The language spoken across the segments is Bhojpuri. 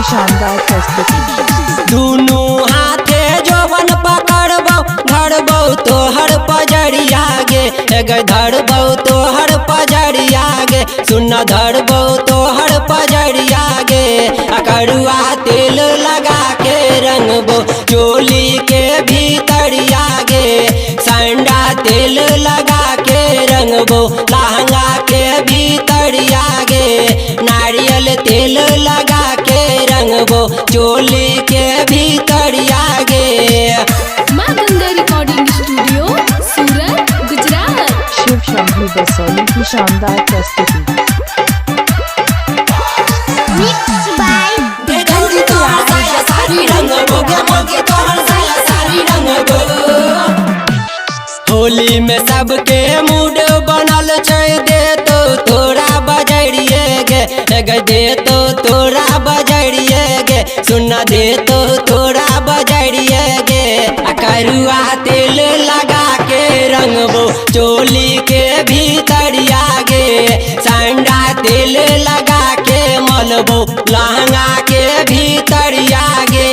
शानदार प्रस्तुति। दुनू हाथे जोबन पकड़बौ धरबौ तोहर पजरिया गे धरबौ तोहर पजरिया गे सुन धरबौ तोहर पजरिया गे करुआ तेल लगा के रंगबो चोली के भीतरिया गे संडा तेल लगा के रंगबो लहंगा के भीतरिया गे नारियल तेल लगा के रंगबो चोली के भीतरिया गे। माँ गंगा रिकॉर्डिंग स्टूडियो सूरत गुजरात। शिव शंभू बसोली की शानदार प्रस्तुति। होली में सबके मूड बनल छै दे तो तोरा बजरिए गे दे तो तोरा बजरिए गे सुन दे तो तोरा बजरिए गे करुआ तेल लगा के रंगबो चोली के भीतरिया गे संडा तेल लगा के मलबो लहंगा के भीतरिया गे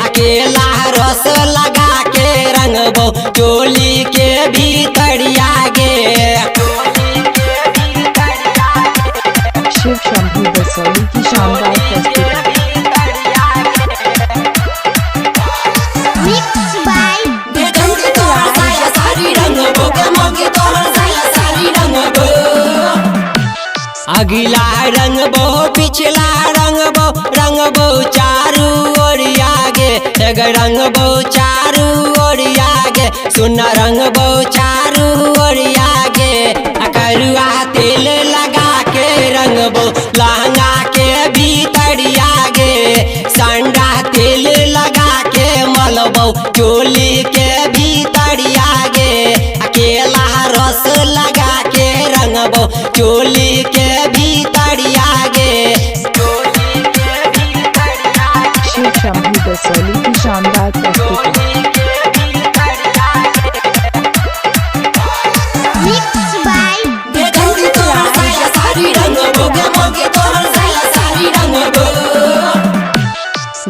अकेला रस लगा के रंगबो चोली के भीतरिया गे। शिव शंभू बसोली की शानदार प्रस्तुति। अगिला रंगबो पिछला रंगबो रंगबो चारू ओरिया गे रंगबो चारू ओरिया गे सुन रंगबो चारू ओरिया गे करुआ तेल लगा के रंगबो लहंगा के भीतरिया गे संडा तेल लगा के मलबो चोली के भीतरिया गे अकेला रस लगा के रंगबो चोली के भीतरिया गे। शिव शंभू बसोली की शानदार प्रस्तुति।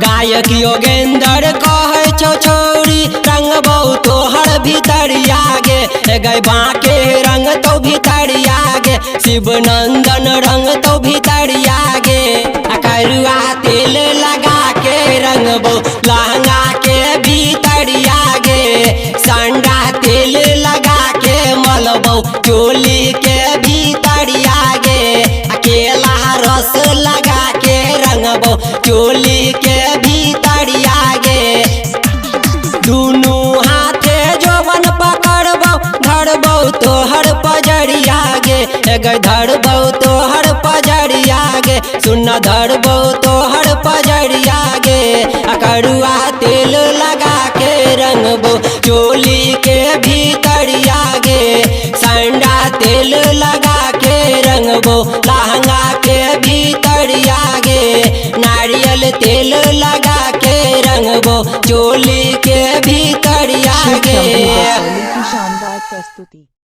गायक योगेंद्र कहे छो छोरी रंगबो तोहर भीतरिया गे गैबा के रंग तो भीतरिया गे शिव नंदन रंग तो भीतरिया गे करुआ तेल लगा के रंगबो लहंगा के भीतरिया गे संडा तेल लगा के मलबो चोली के भीतरिया गे अकेला रस लगा के रंगबो चोली के भीतरिया गे। दुनू हाथे जोबन पकड़बो धरबो तोहर पजरिया गे धरबो तोहर पजरिया गे सुन धरबो तोहर पजरिया गे करुआ तेल लगा के रंगबो चोली के भीतरिया गे संडा तेल लगा के रंगबो लहंगा के भीतरिया गे नारियल तेल लगा के रंगबो चोली के भीतरिया गे। शिव शंभू बसोली की शानदार प्रस्तुति।